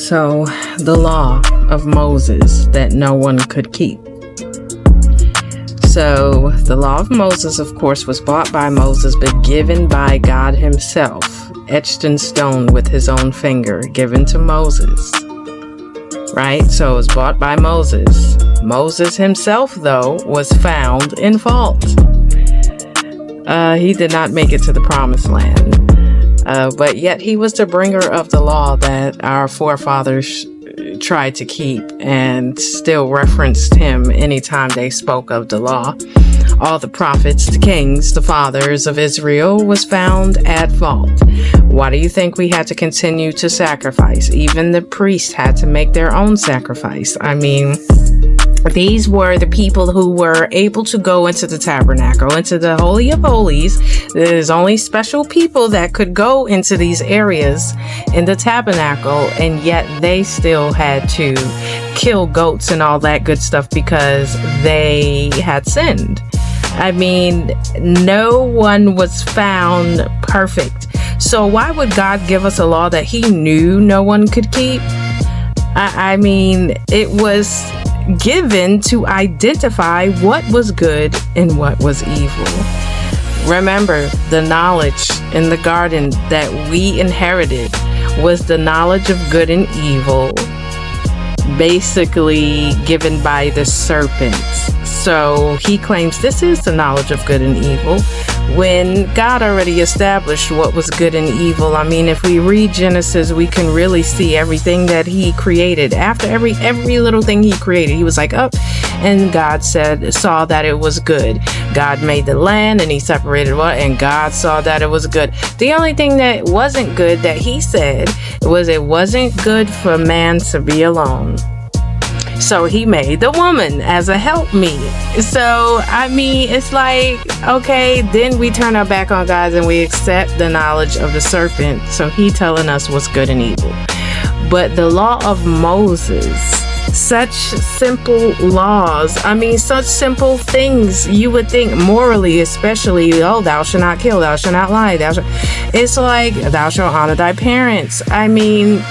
So, the law of Moses that no one could keep. So, the law of Moses, of course, was bought by Moses, but given by God himself, etched in stone with his own finger, given to Moses. Right? So, it was bought by Moses. Moses himself, though, was found in fault. He did not make it to the promised land. But yet he was the bringer of the law that our forefathers tried to keep and still referenced him anytime they spoke of the law. All the prophets, the kings, the fathers of Israel was found at fault. Why do you think we had to continue to sacrifice? Even the priests had to make their own sacrifice. I mean, these were the people who were able to go into the tabernacle, into the Holy of Holies. There's only special people that could go into these areas in the tabernacle, and yet they still had to kill goats and all that good stuff because they had sinned. I mean, no one was found perfect. So why would God give us a law that he knew no one could keep? I mean, it was given to identify what was good and what was evil. Remember, the knowledge in the garden that we inherited was the knowledge of good and evil, basically given by the serpent. So he claims this is the knowledge of good and evil when God already established what was good and evil. I mean, if we read Genesis, we can really see everything that he created. After every little thing he created, he was like, oh, and God saw that it was good. God made the land and he separated what, and God saw that it was good. The only thing that wasn't good that he said was it wasn't good for man to be alone. So he made the woman as a helpmeet. So, I mean, it's like, okay, then we turn our back on God and we accept the knowledge of the serpent. So he telling us what's good and evil. But the law of Moses, such simple laws, I mean, such simple things, you would think morally, especially, oh, thou shalt not kill, thou shalt not lie, it's like, thou shalt honor thy parents. I mean,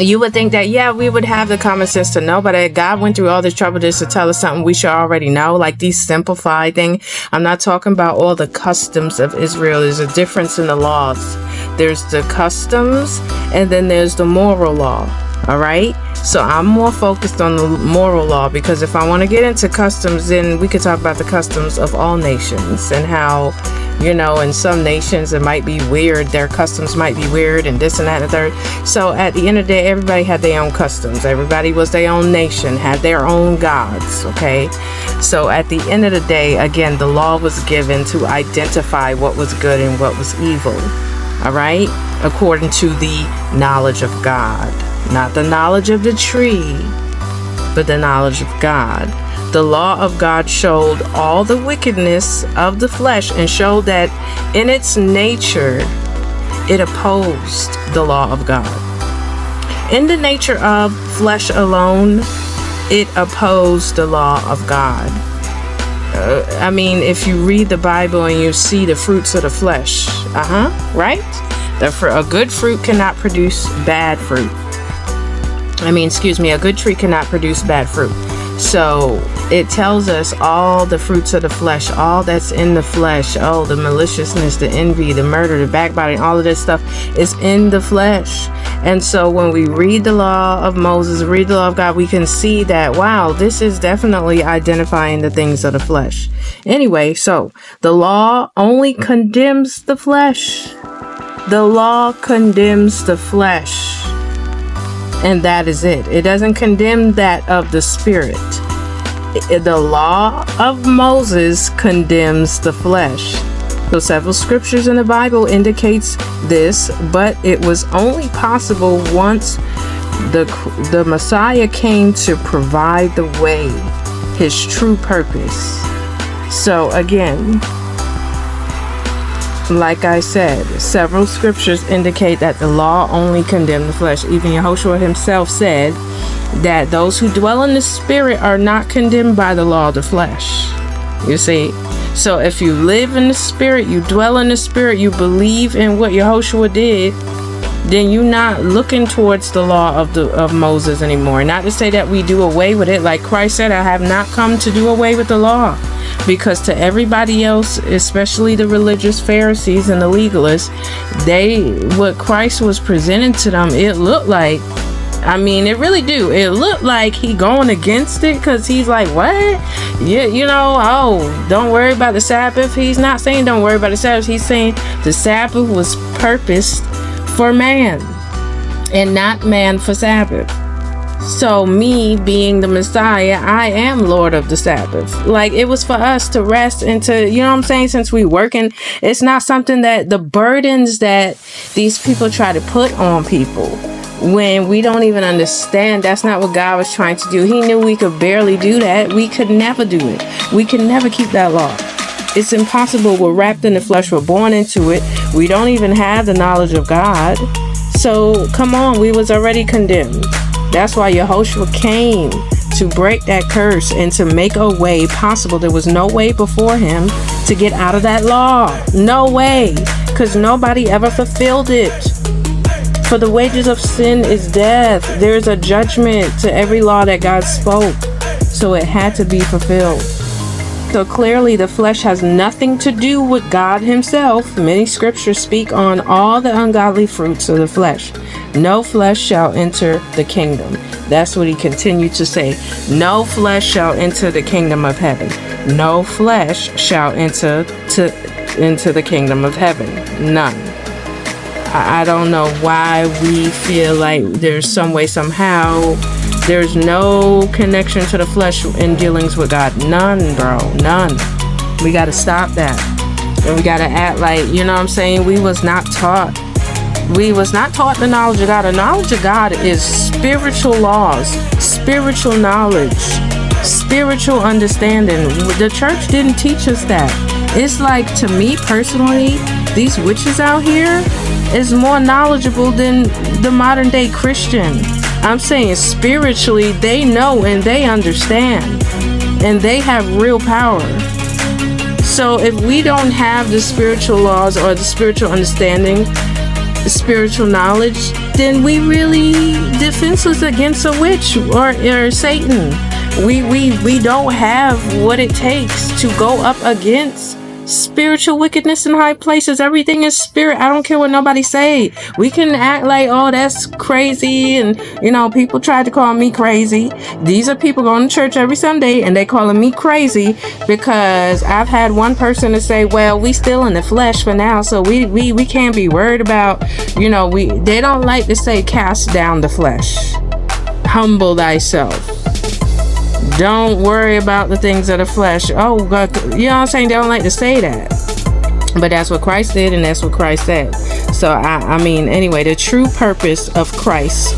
you would think that, yeah, we would have the common sense to know, but God went through all this trouble just to tell us something we should already know, like these simplified things. I'm not talking about all the customs of Israel. There's a difference in the laws. There's the customs, and then there's the moral law. All right. So I'm more focused on the moral law, because if I want to get into customs, then we could talk about the customs of all nations and how, you know, in some nations it might be weird. Their customs might be weird and this and that and the third. So at the end of the day, everybody had their own customs. Everybody was their own nation, had their own gods. Okay. So at the end of the day, again, the law was given to identify what was good and what was evil. All right. According to the knowledge of God. Not the knowledge of the tree, but the knowledge of God. The law of God showed all the wickedness of the flesh and showed that in its nature, it opposed the law of God. In the nature of flesh alone, it opposed the law of God. I mean, if you read the Bible and you see the fruits of the flesh, right? A good fruit cannot produce bad fruit. A good tree cannot produce bad fruit. So it tells us all the fruits of the flesh, all that's in the flesh. Oh, the maliciousness, the envy, the murder, the backbiting, all of this stuff is in the flesh. And so when we read the law of Moses, read the law of God, we can see that, wow, this is definitely identifying the things of the flesh. Anyway, so the law only condemns the flesh. The law condemns the flesh. And that is it. It doesn't condemn that of the spirit. The law of Moses condemns the flesh. So several scriptures in the Bible indicates this, but it was only possible once the Messiah came to provide the way, his true purpose. So again, like I said, several scriptures indicate that the law only condemned the flesh. Even YAHUSHUA himself said that those who dwell in the spirit are not condemned by the law of the flesh. You see? So if you live in the spirit, you dwell in the spirit, you believe in what YAHUSHUA did, then you're not looking towards the law of Moses anymore. Not to say that we do away with it. Like Christ said, I have not come to do away with the law. Because to everybody else, especially the religious Pharisees and the legalists, what Christ was presenting to them, it looked like, it really do. It looked like he going against it, because he's like, what? Yeah, don't worry about the Sabbath. He's not saying don't worry about the Sabbath. He's saying the Sabbath was purposed for man and not man for Sabbath. So me being the Messiah, I am Lord of the Sabbath. Like, it was for us to rest and to, since we working, it's not something that the burdens that these people try to put on people when we don't even understand. That's not what God was trying to do. He knew we could barely do that. We could never do it. We could never keep that law. It's impossible. We're wrapped in the flesh. We're born into it. We don't even have the knowledge of God. So come on, we was already condemned. That's why YAHUSHUA came to break that curse and to make a way possible. There was no way before him to get out of that law. No way. Because nobody ever fulfilled it. For the wages of sin is death. There's a judgment to every law that God spoke. So it had to be fulfilled. So clearly the flesh has nothing to do with God himself. Many scriptures speak on all the ungodly fruits of the flesh. No flesh shall enter the kingdom. That's what he continued to say. No flesh shall enter the kingdom of heaven. No flesh shall enter the kingdom of heaven. None. I don't know why we feel like there's some way, somehow, there's no connection to the flesh in dealings with God. None, bro. None. We got to stop that. And we got to act like, we was not taught. We was not taught the knowledge of God. The knowledge of God is spiritual laws, spiritual knowledge, spiritual understanding. The church didn't teach us that. It's like, to me personally, these witches out here is more knowledgeable than the modern day Christian. I'm saying spiritually, they know and they understand, and they have real power. So if we don't have the spiritual laws or the spiritual understanding, the spiritual knowledge, then we really defenseless against a witch or Satan. We don't have what it takes to go up against spiritual wickedness in high places. Everything is spirit. I don't care what nobody say. We can act like, oh, that's crazy, and people tried to call me crazy. These are people going to church every Sunday and they calling me crazy because I've had one person to say, well, we still in the flesh for now, so we can't be worried about, they don't like to say cast down the flesh, humble thyself. Don't worry about the things of the flesh. Oh, God, you know what I'm saying? They don't like to say that. But that's what Christ did, and that's what Christ said. So, anyway, the true purpose of Christ,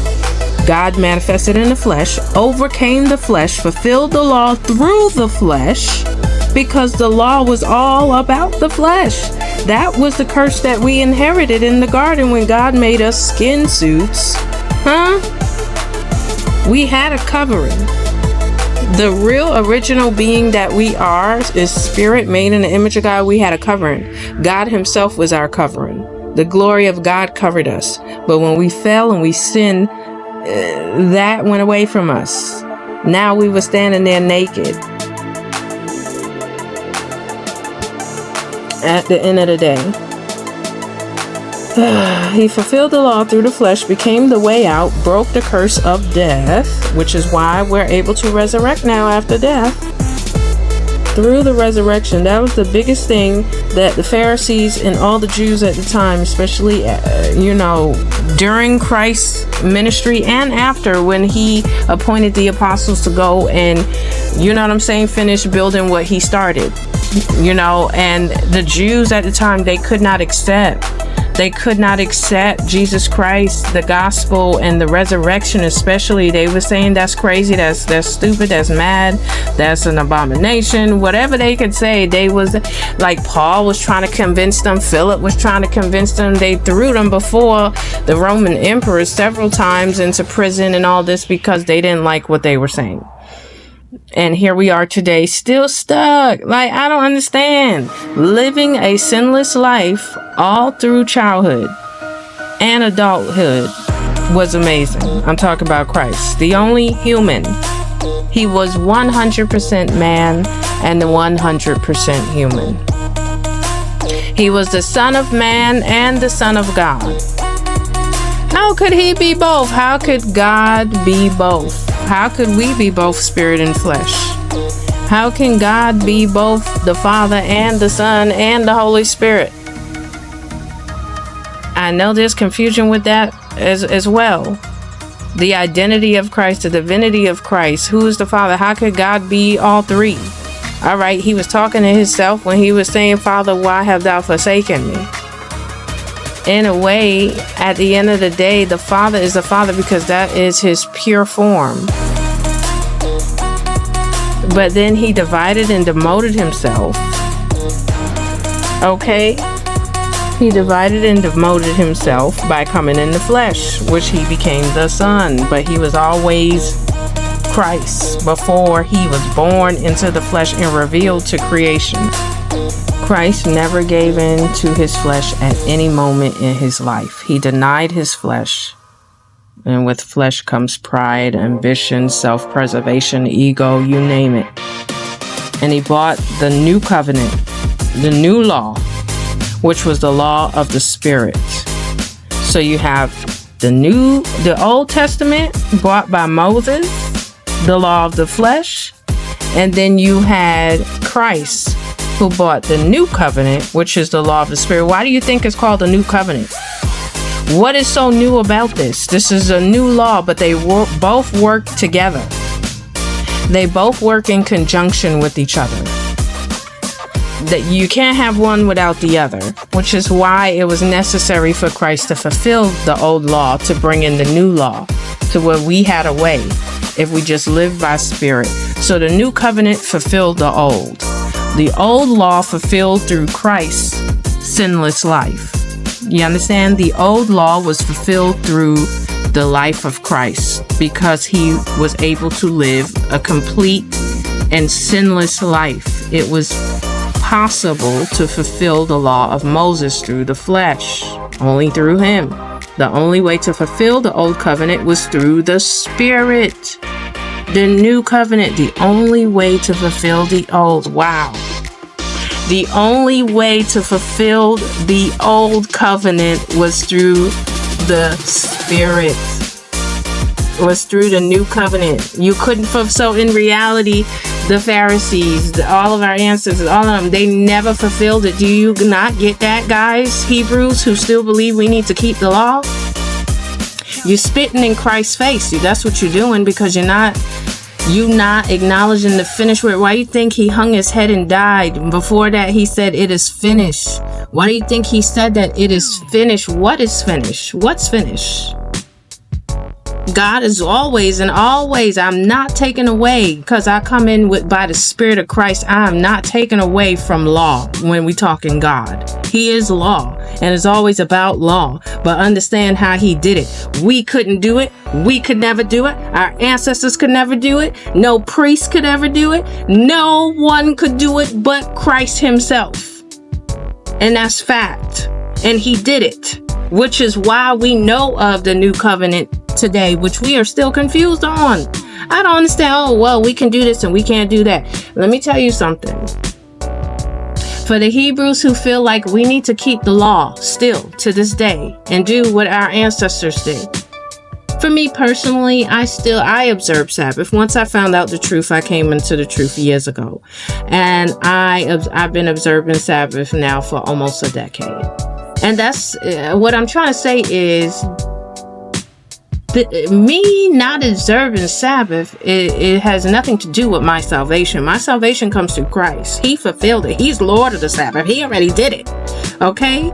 God manifested in the flesh, overcame the flesh, fulfilled the law through the flesh, because the law was all about the flesh. That was the curse that we inherited in the garden when God made us skin suits. We had a covering. The real original being that we are is spirit made in the image of God. We had a covering. God himself was our covering. The glory of God covered us. But when we fell and we sinned, that went away from us. Now we were standing there naked. At the end of the day, he fulfilled the law through the flesh, became the way out, broke the curse of death, which is why we're able to resurrect now after death. Through the resurrection, that was the biggest thing that the Pharisees and all the Jews at the time, especially, during Christ's ministry and after, when he appointed the apostles to go and, finish building what he started, and the Jews at the time, they could not accept Jesus Christ, the gospel, and the resurrection especially. They were saying that's crazy, that's stupid, that's mad, that's an abomination. Whatever they could say, they was like, Paul was trying to convince them, Philip was trying to convince them. They threw them before the Roman emperor several times into prison and all this because they didn't like what they were saying. And here we are today, still stuck. Like, I don't understand. Living a sinless life all through childhood. and adulthood was amazing. I'm talking about Christ, the only human. He was 100% man and 100% human. He was the Son of Man and the Son of God. How could he be both? How could God be both? How could we be both spirit and flesh? How can God be both the Father and the Son and the Holy Spirit? I know there's confusion with that as well. The identity of Christ, the divinity of Christ. Who is the Father? How could God be all three? All right, he was talking to himself when he was saying, Father, why have thou forsaken me? In a way, at the end of the day, the Father is the Father because that is his pure form. But then he divided and demoted himself. Okay? He divided and demoted himself by coming in the flesh, which he became the Son. But he was always Christ before he was born into the flesh and revealed to creation. Christ never gave in to his flesh at any moment in his life. He denied his flesh. And with flesh comes pride, ambition, self-preservation, ego, you name it. And he bought the new covenant, the new law, which was the law of the Spirit. So you have the Old Testament bought by Moses, the law of the flesh, and then you had Christ who bought the new covenant, which is the law of the Spirit. Why do you think it's called the new covenant? What is so new about this? This is a new law, but they both work together. They both work in conjunction with each other. That you can't have one without the other, which is why it was necessary for Christ to fulfill the old law to bring in the new law to where we had a way if we just live by Spirit. So the new covenant fulfilled the old. The old law fulfilled through Christ's sinless life. You understand? The old law was fulfilled through the life of Christ because he was able to live a complete and sinless life. It was possible to fulfill the law of Moses through the flesh, only through him. The only way to fulfill the old covenant was through the Spirit. The new covenant, the only way to fulfill the old. Wow. The only way to fulfill the old covenant was through the Spirit. Was through the new covenant. You couldn't so in reality, the Pharisees, all of our ancestors, all of them, they never fulfilled it. Do you not get that, guys? Hebrews who still believe we need to keep the law? You're spitting in Christ's face. That's what you're doing because you're not acknowledging the finished work. Why do you think he hung his head and died? Before that, he said, it is finished. Why do you think he said that it is finished? What is finished? What's finished? God is always and always. I'm not taken away because I come in by the Spirit of Christ. I am not taken away from law when we talk in God. He is law and it's always about law. But understand how he did it. We couldn't do it. We could never do it. Our ancestors could never do it. No priest could ever do it. No one could do it but Christ himself. And that's fact. And he did it, which is why we know of the new covenant today, which we are still confused on. I don't understand. Oh, well, we can do this and we can't do that. Let me tell you something. For the Hebrews who feel like we need to keep the law still to this day and do what our ancestors did. For me personally, I observe Sabbath. Once I found out the truth, I came into the truth years ago. And I've been observing Sabbath now for almost a decade. And that's what I'm trying to say is me not observing Sabbath, it has nothing to do with my salvation. My salvation comes through Christ. He fulfilled it. He's Lord of the Sabbath. He already did it. Okay?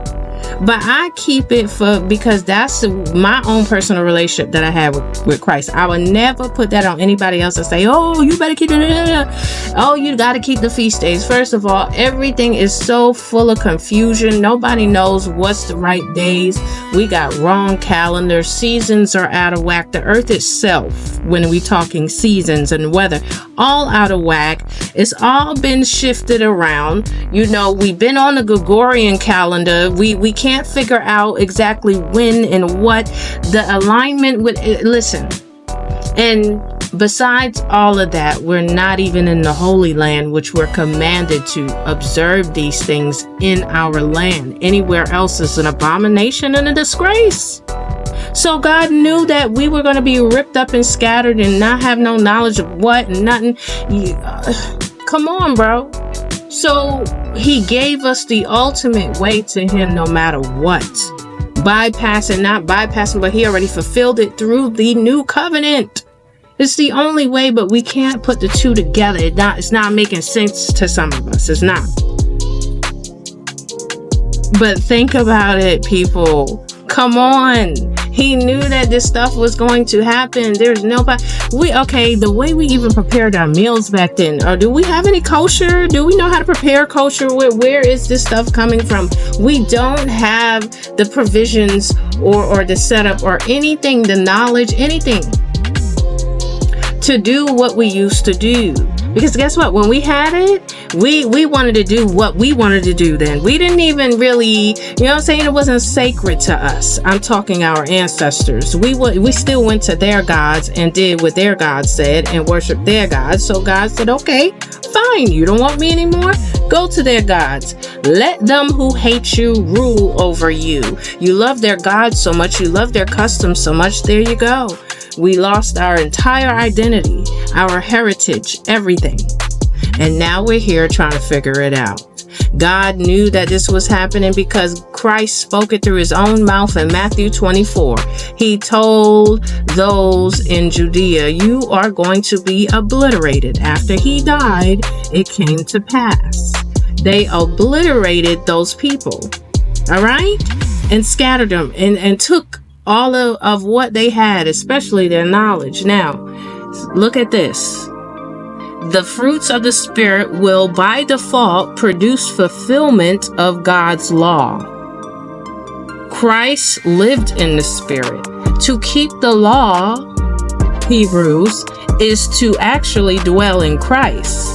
But I keep it because that's my own personal relationship that I have with Christ. I would never put that on anybody else and say, oh, you better keep it. Oh, you got to keep the feast days. First of all, everything is so full of confusion. Nobody knows what's the right days. We got wrong calendars. Seasons are out of whack. The earth itself, when we talking seasons and weather, all out of whack. It's all been shifted around. You know, we've been on the Gregorian calendar. We can't figure out exactly when and what the alignment with it. Listen, and besides all of that, we're not even in the Holy Land, which we're commanded to observe these things in our land. Anywhere else is an abomination and a disgrace. So God knew that we were going to be ripped up and scattered and not have no knowledge of what and nothing. Come on, bro. So he gave us the ultimate way to him no matter what. Not bypassing, but he already fulfilled it through the new covenant. It's the only way, but we can't put the two together. It's not making sense to some of us. It's not. But think about it, people. Come on. He knew that this stuff was going to happen. There's nobody. The way we even prepared our meals back then. Or do we have any kosher? Do we know how to prepare kosher? Where is this stuff coming from? We don't have the provisions or the setup or anything, the knowledge, anything to do what we used to do. Because guess what? When we had it, we wanted to do what we wanted to do then. We didn't even really, it wasn't sacred to us. I'm talking our ancestors. We still went to their gods and did what their gods said and worshiped their gods. So God said, okay, fine. You don't want me anymore? Go to their gods. Let them who hate you rule over you. You love their gods so much. You love their customs so much. There you go. We lost our entire identity, our heritage, everything. And now we're here trying to figure it out. God knew that this was happening because Christ spoke it through his own mouth in Matthew 24. He told those in Judea, you are going to be obliterated. After he died, it came to pass. They obliterated those people, all right? And scattered them and took all of what they had, especially their knowledge. Now, look at this. The fruits of the Spirit will, by default, produce fulfillment of God's law. Christ lived in the Spirit. To keep the law, Hebrews, is to actually dwell in Christ.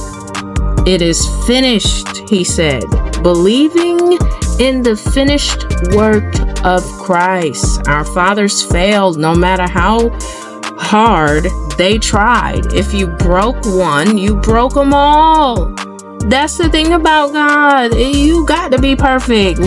It is finished, he said, believing in the finished work of Christ. Our fathers failed no matter how hard they tried. If you broke one, you broke them all. That's the thing about God. You got to be perfect.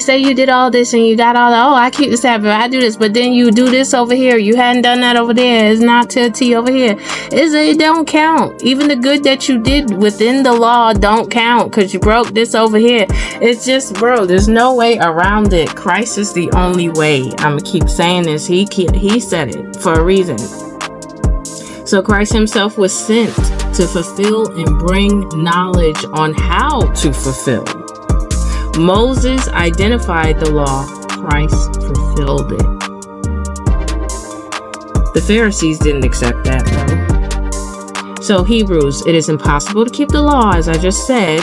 Say you did all this and you got all I keep the Sabbath, I do this, but then you do this over here. You hadn't done that over there. It's not to a T over here. It don't count. Even the good that you did within the law don't count because you broke this over here. It's just, bro, there's no way around it. Christ is the only way. I'm gonna keep saying this. He said it for a reason. So Christ himself was sent to fulfill and bring knowledge on how to fulfill. Moses identified the law. Christ fulfilled it. The Pharisees didn't accept that, though. So Hebrews, it is impossible to keep the law, as I just said.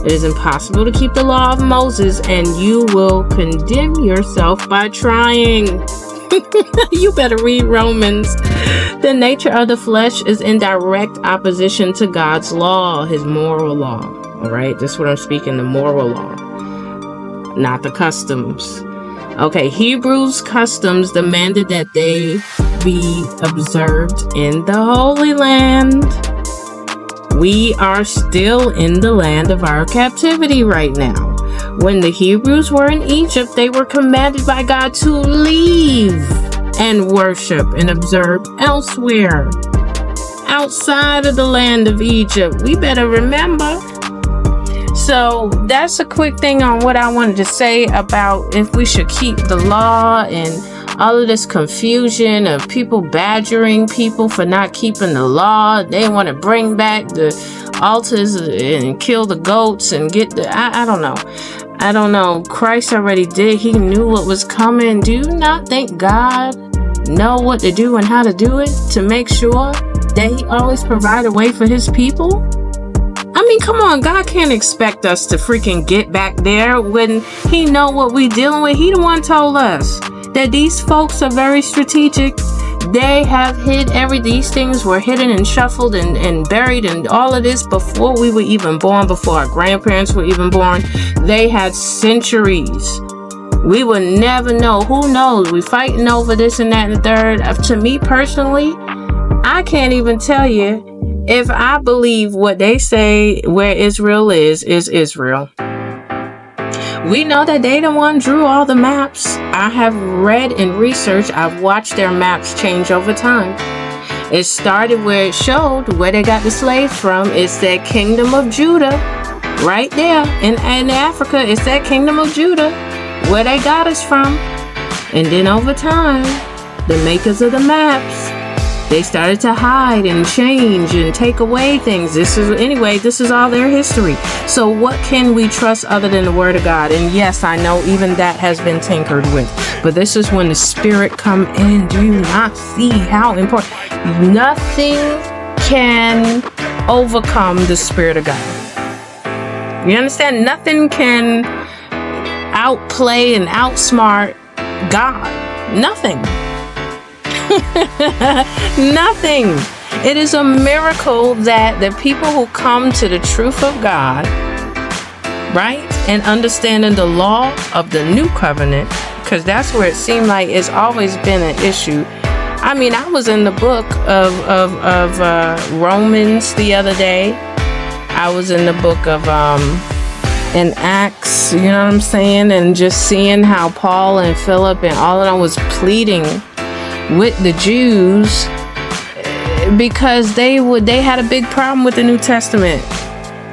It is impossible to keep the law of Moses, and you will condemn yourself by trying. You better read Romans. The nature of the flesh is in direct opposition to God's law, his moral law. All right, this is what I'm speaking, the moral law, not the customs. Okay, Hebrews' customs demanded that they be observed in the Holy Land. We are still in the land of our captivity right now. When the Hebrews were in Egypt, they were commanded by God to leave and worship and observe elsewhere, outside of the land of Egypt. We better remember. So that's a quick thing on what I wanted to say about if we should keep the law and all of this confusion of people badgering people for not keeping the law. They want to bring back the altars and kill the goats and get the, I don't know. Christ already did. He knew what was coming. Do you not think God know what to do and how to do it to make sure that he always provide a way for his people? I mean, come on, God can't expect us to freaking get back there when he know what we dealing with. He the one told us that these folks are very strategic. They have hid these things were hidden and shuffled and buried and all of this before we were even born, before our grandparents were even born. They had centuries. We would never know. Who knows? We fighting over this and that and the third. To me personally, I can't even tell you if I believe what they say where Israel is Israel. We know that they the one drew all the maps. I have read and researched. I've watched their maps change over time. It started where it showed where they got the slaves from. It's that kingdom of Judah right there in Africa. It's that kingdom of Judah where they got us from. And then over time, the makers of the maps, they started to hide and change and take away things. This is all their history. So what can we trust other than the word of God? And yes, I know even that has been tinkered with. But this is when the Spirit come in. Do you not see how important? Nothing can overcome the Spirit of God. You understand? Nothing can outplay and outsmart God. Nothing. Nothing. It is a miracle that the people who come to the truth of God, right, and understanding the law of the new covenant, because that's where it seemed like it's always been an issue. I mean, I was in the book of Romans the other day. I was in the book of in Acts, you know what I'm saying, and just seeing how Paul and Philip and all of them was pleading with the Jews because they had a big problem with the New Testament.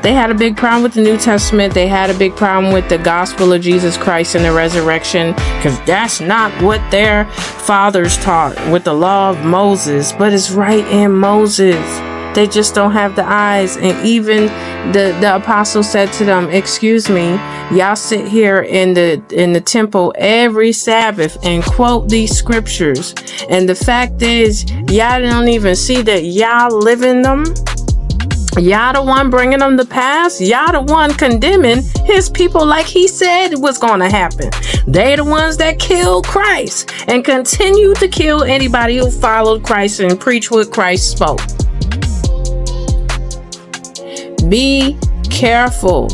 They had a big problem with the New Testament. They had a big problem with the gospel of Jesus Christ and the resurrection, because that's not what their fathers taught with the law of Moses, but it's right in Moses. They just don't have the eyes. And even the apostle said to them, excuse me, y'all sit here in the temple every Sabbath and quote these scriptures. And the fact is, y'all don't even see that y'all living them. Y'all the one bringing them to pass. Y'all the one condemning his people like he said was going to happen. They the ones that killed Christ and continue to kill anybody who followed Christ and preached what Christ spoke. Be careful.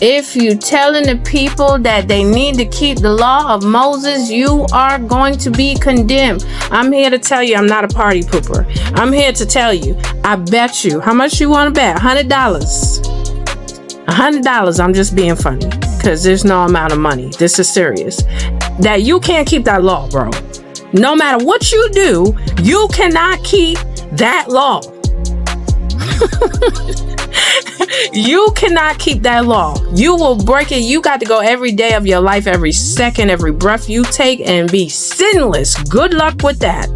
If you telling the people that they need to keep the law of Moses, you are going to be condemned. I'm here to tell you I'm not a party pooper. I'm here to tell you, I bet you, how much you want to bet? $100. $100. I'm just being funny because there's no amount of money. This is serious. That you can't keep that law, bro. No matter what you do, you cannot keep that law. You cannot keep that law. You will break it. You got to go every day of your life, every second, every breath you take, and be sinless. Good luck with that.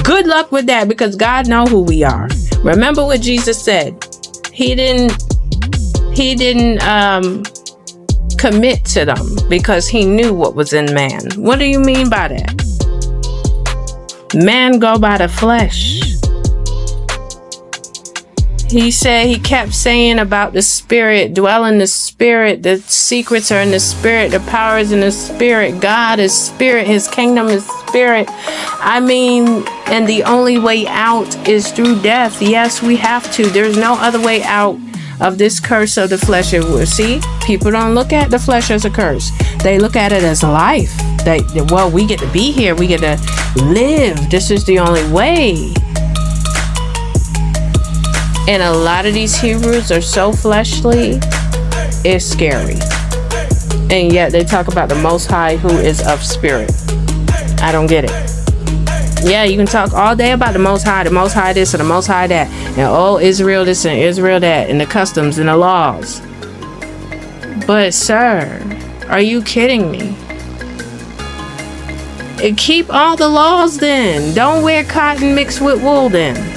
Good luck with that, because God knows who we are. Remember what Jesus said. He didn't commit to them because he knew what was in man. What do you mean by that? Man go by the flesh. He said, he kept saying about the Spirit, dwell in the Spirit, the secrets are in the Spirit, the power is in the Spirit, God is Spirit, his kingdom is Spirit. I mean, and the only way out is through death. Yes, we have to. There's no other way out of this curse of the flesh. See, people don't look at the flesh as a curse. They look at it as life. Well, we get to be here. We get to live. This is the only way. And a lot of these Hebrews are so fleshly, it's scary. And yet they talk about the Most High who is of spirit. I don't get it. Yeah, you can talk all day about the Most High this and the Most High that. And oh, Israel this and Israel that, and the customs and the laws. But sir, are you kidding me? And keep all the laws then. Don't wear cotton mixed with wool then.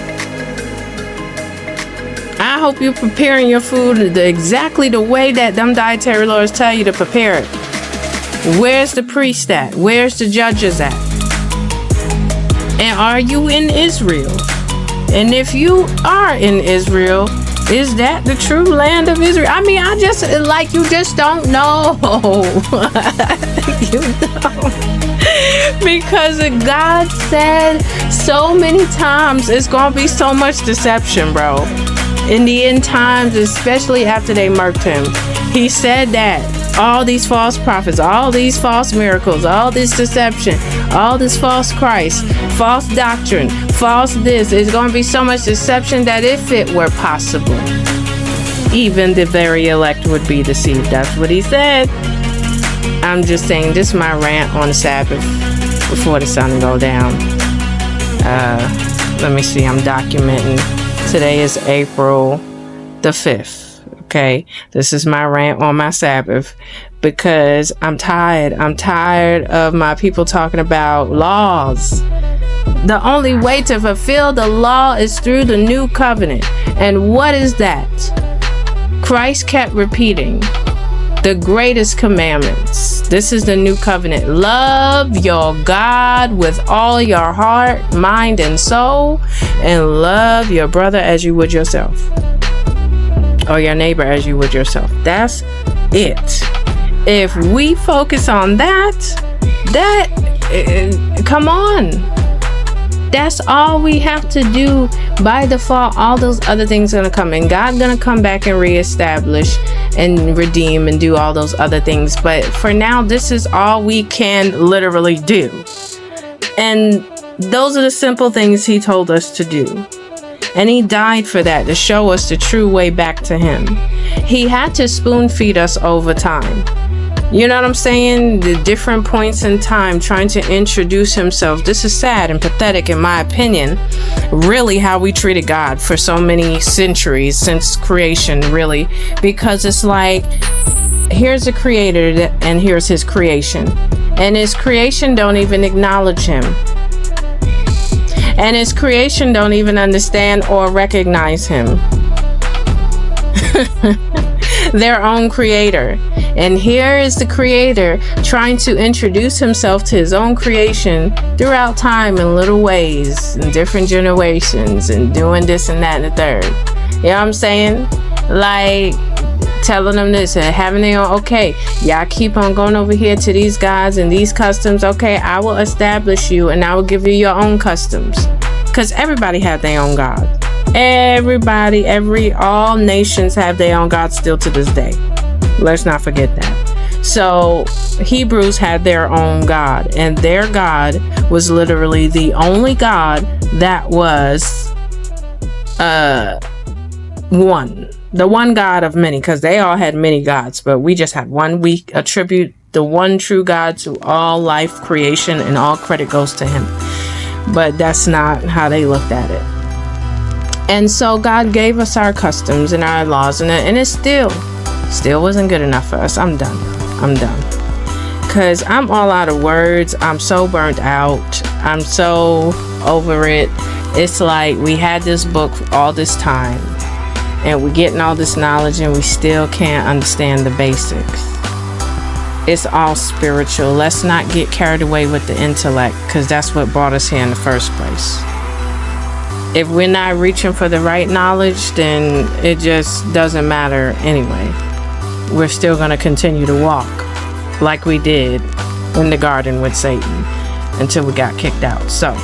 I hope you're preparing your food exactly the way that them dietary laws tell you to prepare it. Where's the priest at? Where's the judges at? And are you in Israel? And if you are in Israel, Is that the true land of Israel? I mean, I just, like, you just don't know. You don't. Because God said so many times it's going to be so much deception, bro. In the end times, especially after they murked him. He said that all these false prophets, all these false miracles, all this deception, all this false Christ, false doctrine, false this, is going to be so much deception that if it were possible, even the very elect would be deceived. That's what he said. I'm just saying, this is my rant on the Sabbath before the sun go down. Let me see, I'm documenting. Today is April the 5th. Okay, this is my rant on my Sabbath because I'm tired. I'm tired of my people talking about laws. The only way to fulfill the law is through the new covenant. And what is that? Christ kept repeating the greatest commandments. This is the new covenant. Love your God with all your heart, mind, and soul, and love your brother as you would yourself. Or your neighbor as you would yourself. That's it. If we focus on that, come on. That's all we have to do. By default, all those other things are going to come. And God's going to come back and reestablish and redeem and do all those other things. But for now, this is all we can literally do. And those are the simple things he told us to do. And he died for that, to show us the true way back to him. He had to spoon feed us over time. You know what I'm saying? The different points in time trying to introduce himself. This is sad and pathetic, in my opinion. Really, how we treated God for so many centuries since creation, really. Because it's like, here's a creator and here's his creation. And his creation don't even acknowledge him. And his creation don't even understand or recognize him. Their own creator. And here is the creator trying to introduce himself to his own creation throughout time in little ways, in different generations, and doing this and that and the third. You know what I'm saying? Like, telling them this and having their own, okay, y'all keep on going over here to these gods and these customs. Okay, I will establish you and I will give you your own customs. Because everybody had their own God. Everybody, all nations have their own God still to this day. Let's not forget that. So Hebrews had their own God, and their God was literally the only God that was one. The one God of many, because they all had many gods, but we just had one. We attribute the one true God to all life, creation, and all credit goes to him. But that's not how they looked at it. And so God gave us our customs and our laws, and it still wasn't good enough for us. I'm done. Because I'm all out of words. I'm so burnt out. I'm so over it. It's like we had this book all this time, and we're getting all this knowledge, and we still can't understand the basics. It's all spiritual. Let's not get carried away with the intellect, because that's what brought us here in the first place. If we're not reaching for the right knowledge, then it just doesn't matter anyway. We're still going to continue to walk like we did in the garden with Satan until we got kicked out. So